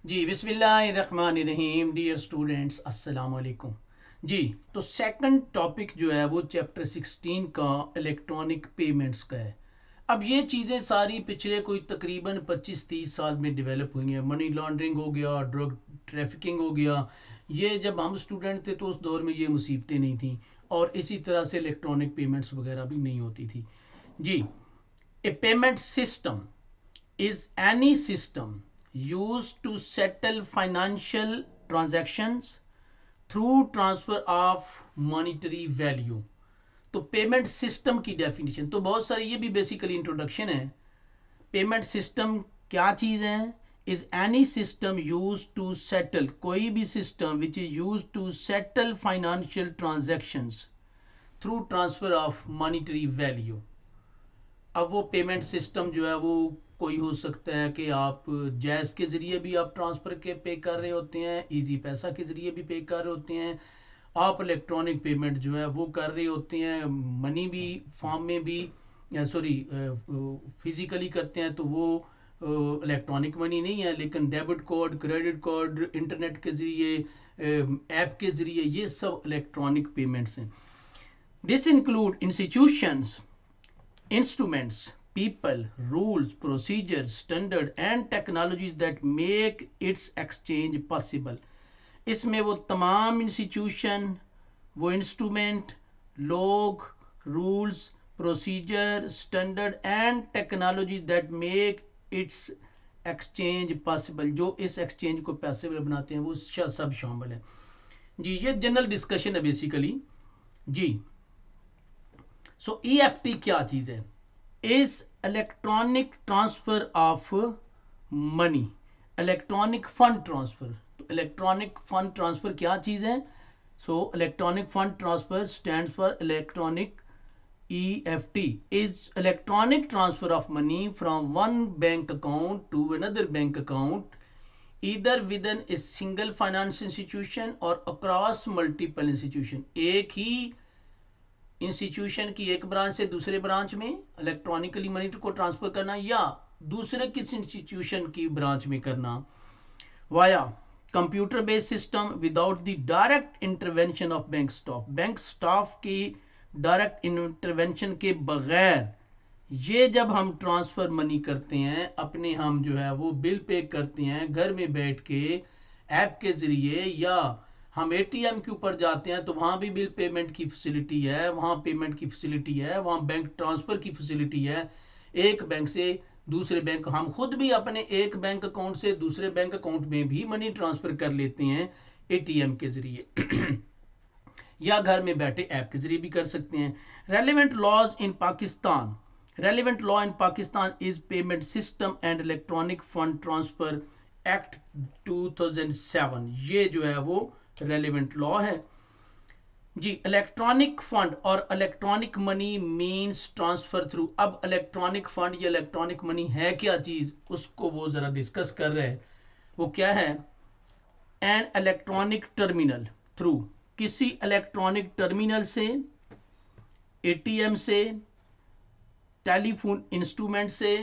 जी बिस्मिल्लाहिर्रहमानिर्रहीम। Dear students, अस्सलाम वालेकुम। जी, तो सेकंड टॉपिक जो है वो चैप्टर 16 का इलेक्ट्रॉनिक पेमेंट्स का है। अब ये चीज़ें सारी पिछले कोई तकरीबन 25-30 साल में डेवलप हुई हैं। मनी लॉन्ड्रिंग हो गया, ड्रग ट्रैफिकिंग हो गया। ये जब हम स्टूडेंट थे तो उस दौर में ये मुसीबतें नहीं थी, और इसी तरह से इलेक्ट्रॉनिक पेमेंट्स वगैरह भी नहीं होती थी। जी, a payment system is any system used to settle financial transactions through transfer of monetary value। तो पेमेंट सिस्टम की डेफिनेशन तो बहुत सारी, ये भी बेसिकली इंट्रोडक्शन है। पेमेंट सिस्टम क्या चीज है? Is any system use to settle, कोई भी सिस्टम which is use to settle financial transactions through transfer of monetary value. अब वो पेमेंट सिस्टम जो है वो कोई हो सकता है कि आप जैज़ के ज़रिए भी आप ट्रांसफ़र के पे कर रहे होते हैं, इजी पैसा के ज़रिए भी पे कर रहे होते हैं, आप इलेक्ट्रॉनिक पेमेंट जो है वो कर रहे होते हैं, मनी भी फॉर्म में भी, सॉरी फिज़िकली करते हैं तो वो इलेक्ट्रॉनिक मनी नहीं है, लेकिन debit card, credit card, internet के ज़रिए, ऐप के ज़रिए, ये सब इलेक्ट्रॉनिक पेमेंट्स हैं। This include institutions, instruments, people, rules, procedures, standard and technologies that make its exchange possible। इसमें वो तमाम इंस्टीट्यूशन, वो इंस्ट्रूमेंट, लोग, rules, procedure, standard and technology that make it's exchange possible, जो इस एक्सचेंज को पॉसिबल बनाते हैं, वो सब शामिल है। जी, ये जनरल डिस्कशन है बेसिकली। जी, सो ईएफटी क्या चीज़ है? Is electronic transfer of money, electronic fund transfer. तो इलेक्ट्रॉनिक फंड ट्रांसफर क्या चीज़ है? So electronic fund transfer stands for electronic, EFT is electronic transfer of money from one bank account to another bank account, either within a single financial institution or across multiple institution। एक ही institution की एक branch से दूसरे branch में electronically money को transfer करना, या दूसरे किसी इंस्टीट्यूशन की ब्रांच में करना via computer based system without the direct intervention of bank staff. Bank staff की डायरेक्ट इंटरवेंशन के बगैर ये जब हम ट्रांसफर मनी करते हैं अपने, हम जो है वो बिल पे करते हैं घर में बैठ के ऐप के ज़रिए, या हम एटीएम के ऊपर जाते हैं तो वहाँ भी बिल पेमेंट की फैसिलिटी है, वहाँ पेमेंट की फैसिलिटी है, वहाँ बैंक ट्रांसफ़र की फैसिलिटी है। एक बैंक से दूसरे बैंक, हम खुद भी अपने एक बैंक अकाउंट से दूसरे बैंक अकाउंट में भी मनी ट्रांसफ़र कर लेते हैं एटीएम के ज़रिए या घर में बैठे ऐप के जरिए भी कर सकते हैं। Relevant laws in Pakistan, relevant law in Pakistan is payment system and electronic fund transfer act 2007। ये जो है वो रेलिवेंट लॉ है। जी, इलेक्ट्रॉनिक फंड और electronic money means transfer through. अब इलेक्ट्रॉनिक फंड या इलेक्ट्रॉनिक मनी है क्या चीज, उसको वो जरा डिस्कस कर रहे हैं। वो क्या है? एन इलेक्ट्रॉनिक टर्मिनल थ्रू, किसी इलेक्ट्रॉनिक टर्मिनल से, एटीएम से, टेलीफोन इंस्ट्रूमेंट से,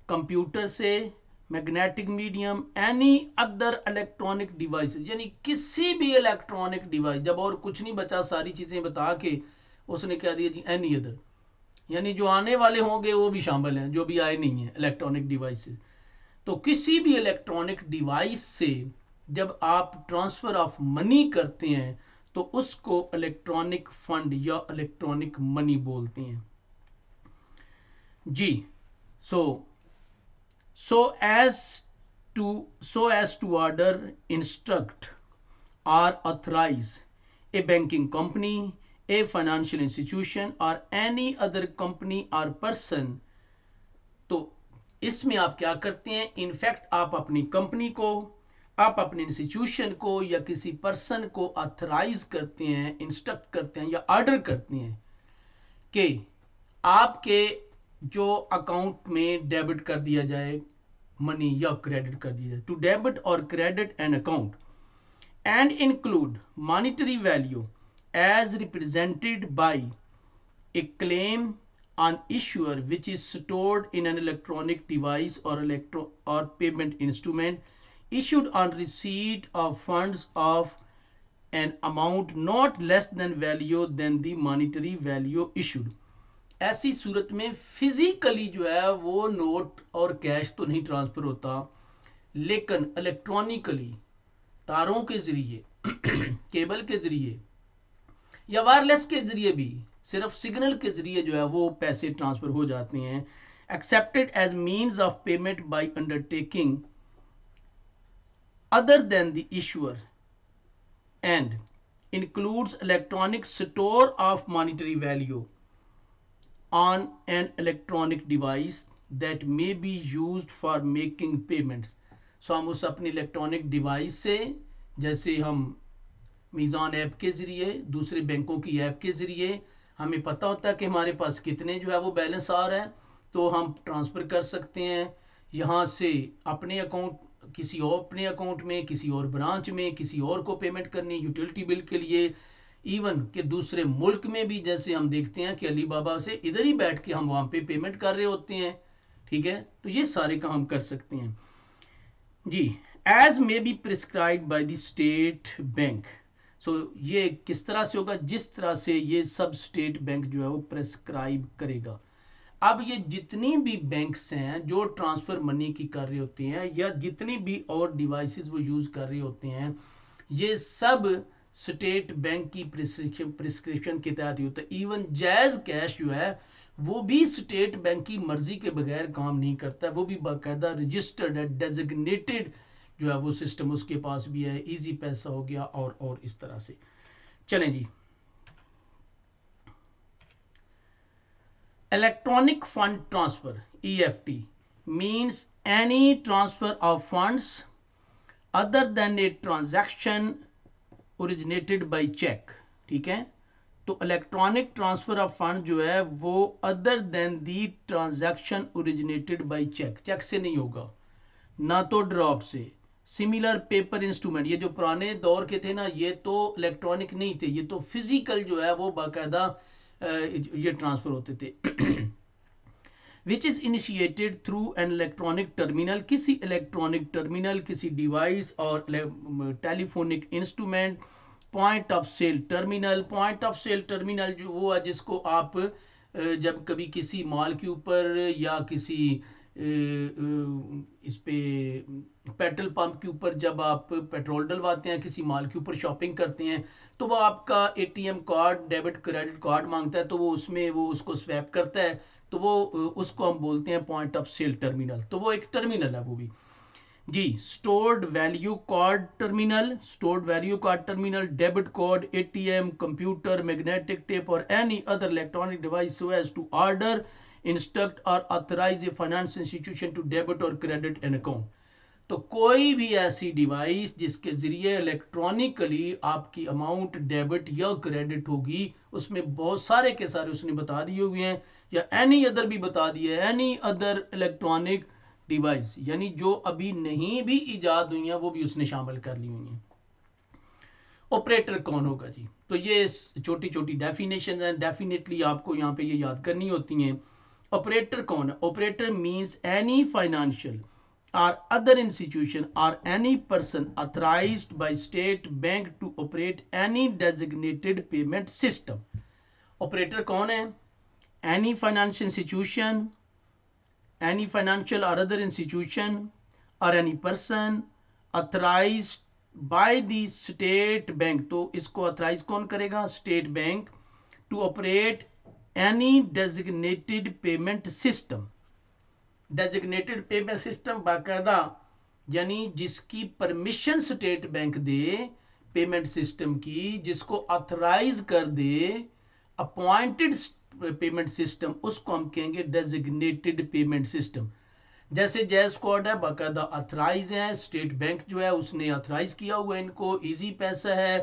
कंप्यूटर से, magnetic medium, any other electronic device, यानी किसी भी इलेक्ट्रॉनिक डिवाइस। जब और कुछ नहीं बचा, सारी चीज़ें बता के उसने क्या दिया जी, एनी अदर, यानी जो आने वाले होंगे वो भी शामिल हैं, जो भी आए नहीं है इलेक्ट्रॉनिक डिवाइसेस। तो किसी भी इलेक्ट्रॉनिक डिवाइस से जब आप ट्रांसफ़र ऑफ मनी करते हैं तो उसको इलेक्ट्रॉनिक फंड या इलेक्ट्रॉनिक मनी बोलते हैं। जी, सो so as to order, instruct or authorize a banking company, a financial institution or any other company or person। तो इसमें आप क्या करते हैं? इनफैक्ट आप अपनी कंपनी को, आप अपने इंस्टीट्यूशन को या किसी पर्सन को ऑथराइज करते हैं, इंस्ट्रक्ट करते हैं या ऑर्डर करते हैं कि आपके जो अकाउंट में डेबिट कर दिया जाए मनी या क्रेडिट कर दिया जाए, टू डेबिट और credit an account and include monetary value as represented by a claim on issuer which is stored in an electronic device or payment instrument, issued on receipt of funds of an amount not less than value than the monetary value issued। ऐसी सूरत में physically जो है वो note और cash तो नहीं transfer होता, लेकिन इलेक्ट्रॉनिकली तारों के जरिए केबल के जरिए या वायरलेस के जरिए भी, सिर्फ सिग्नल के जरिए जो है वो पैसे ट्रांसफर हो जाते हैं। Accepted as means of payment by undertaking other than the issuer and includes electronic store of monetary value on an electronic device that may be used for making payments। सो हम उस अपनी इलेक्ट्रॉनिक डिवाइस से, जैसे हम मीज़ान app के ज़रिए, दूसरे बैंकों की ऐप के ज़रिए हमें पता होता है कि हमारे पास कितने जो है वो बैलेंस आ रहा है, तो हम ट्रांसफ़र कर सकते हैं यहाँ से अपने अकाउंट, किसी और अपने अकाउंट में, किसी और ब्रांच में, किसी और को पेमेंट करनी, यूटिलिटी बिल के लिए, इवन कि दूसरे मुल्क में भी जैसे हम देखते हैं कि अली बाबा से इधर ही बैठ के हम वहाँ पे पेमेंट कर रहे होते हैं। ठीक है, तो ये सारे काम हम कर सकते हैं जी। As may be prescribed by the state bank. So ये किस तरह से होगा? जिस तरह से ये सब स्टेट बैंक जो है वो प्रिस्क्राइब करेगा। अब ये जितनी भी बैंक्स हैं जो ट्रांसफर मनी की कर रहे होते हैं या जितनी भी और डिवाइसेस वो यूज कर रहे होते हैं, ये सब स्टेट बैंक की प्रिस्क्रिप्शन के तहत ही होता है। इवन जायज कैश जो है वो भी स्टेट बैंक की मर्जी के बगैर काम नहीं करता है, वो भी बाकायदा रजिस्टर्ड है, डेजिग्नेटेड जो है वो सिस्टम उसके पास भी है। इजी पैसा हो गया और इस तरह से। चलें जी, electronic fund transfer EFT means any transfer of funds other than a transaction originated by check। ठीक है, तो इलेक्ट्रॉनिक ट्रांसफर ऑफ फंड जो है वो other than the transaction originated by cheque, cheque से नहीं होगा, ना तो ड्रॉप से। सिमिलर पेपर इंस्ट्रूमेंट, ये जो पुराने दौर के थे ना, ये तो इलेक्ट्रॉनिक नहीं थे, ये तो फिजिकल जो है वो बाकायदा ये ट्रांसफर होते थे। Which is initiated through an electronic terminal, किसी इलेक्ट्रॉनिक टर्मिनल, किसी डिवाइस और telephonic instrument. Point of sale terminal, point of sale terminal जो वो है जिसको आप जब कभी किसी मॉल के ऊपर या किसी इस पे पेट्रोल पंप के ऊपर जब आप पेट्रोल डलवाते हैं, किसी माल के ऊपर शॉपिंग करते हैं, तो वो आपका ATM card, debit credit card मांगता है, तो वो उसमें वो उसको स्वैप करता है, तो वो उसको हम बोलते हैं पॉइंट ऑफ सेल टर्मिनल। तो वो एक टर्मिनल है वो भी जी। Stored value card terminal, stored value card terminal, debit card, ATM, computer, magnetic tape और any other electronic device so as to order, instruct और authorise a finance institution to debit और क्रेडिट एन अकाउंट। तो कोई भी ऐसी device जिसके जरिए electronically आपकी अमाउंट डेबिट या क्रेडिट होगी, उसमें बहुत सारे के सारे उसने बता दिए हुए हैं, या एनी अदर भी बता दिए, एनी अदर इलेक्ट्रॉनिक डिवाइस, यानी जो अभी नहीं भी इजाद हुई हैं वो भी उसने शामिल कर ली हुई हैं। ऑपरेटर कौन होगा जी? तो ये छोटी छोटी डेफिनेशन हैं, डेफिनेटली आपको यहाँ पे ये याद करनी होती हैं। ऑपरेटर कौन है? Operator means any financial or other institution or any person authorized by state bank to operate any designated payment system। operator कौन है? any financial institution, any financial or other institution or any person authorized by the state bank। तो इसको authorize कौन करेगा? state bank to operate any designated payment system। Designated payment system बाकायदा, यानी जिसकी permission state bank दे payment system की, जिसको authorise कर दे अपॉइंटेड पेमेंट सिस्टम, उसको हम कहेंगे डेजिग्नेटेड पेमेंट सिस्टम। जैसे जैस कोड है बाकायदा ऑथराइज है, स्टेट बैंक जो है उसने ऑथराइज किया हुआ है इनको, इजी पैसा है,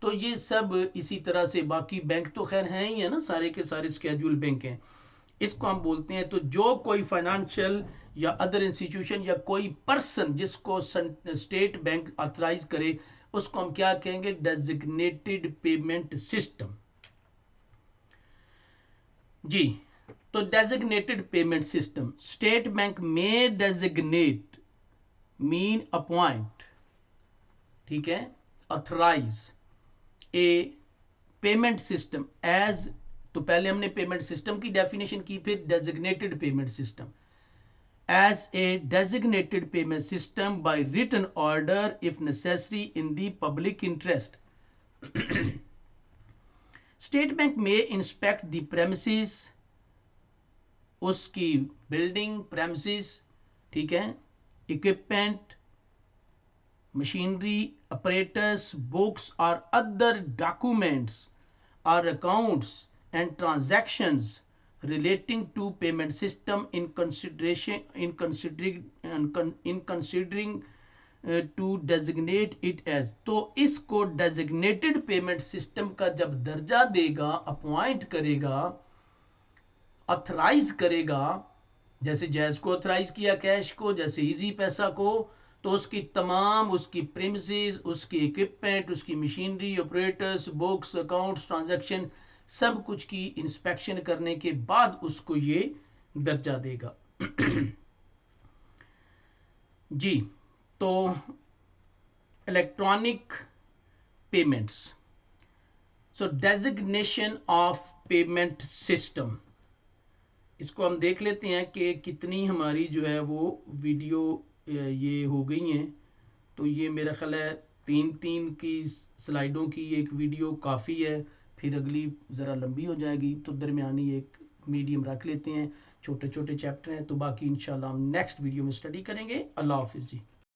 तो ये सब इसी तरह से बाकी बैंक तो खैर हैं ही है ना, सारे के सारे स्केड्यूल बैंक हैं, इसको हम बोलते हैं। तो जो कोई फाइनेंशियल या अदर इंस्टीट्यूशन या कोई पर्सन जिसको स्टेट बैंक ऑथराइज करे, उसको हम क्या कहेंगे? डेजिग्नेटेड पेमेंट सिस्टम जी। तो designated payment system, state bank में डेजिग्नेट मीन अपॉइंट, ठीक है, ऑथराइज ए पेमेंट सिस्टम एज, तो पहले हमने पेमेंट सिस्टम की डेफिनेशन की, फिर designated payment system, as a designated payment system by written order if necessary in the public interest. State Bank may inspect the premises, उसकी building premises, ठीक है, equipment, machinery, apparatus, books or other documents or accounts and transactions relating to payment system in considering to designate it as, तो इसको designated payment system का जब दर्जा देगा, appoint करेगा, ऑथराइज करेगा, जैसे जैज को ऑथराइज किया कैश को, जैसे इजी पैसा को, तो उसकी तमाम उसकी प्रीमिसेस, उसकी इक्विपमेंट, उसकी machinery, operators, books, accounts, transaction, सब कुछ की इंस्पेक्शन करने के बाद उसको ये दर्जा देगा। जी, तो electronic payments, so designation of payment system, इसको हम देख लेते हैं कि कितनी हमारी जो है वो वीडियो ये हो गई हैं। तो ये मेरा ख्याल है 3 की स्लाइडों की एक वीडियो काफ़ी है, फिर अगली ज़रा लंबी हो जाएगी, तो दरमियानी एक मीडियम रख लेते हैं, छोटे छोटे चैप्टर हैं, तो बाकी इंशाल्लाह हम नेक्स्ट वीडियो में स्टडी करेंगे। अल्लाह हाफिज़ जी।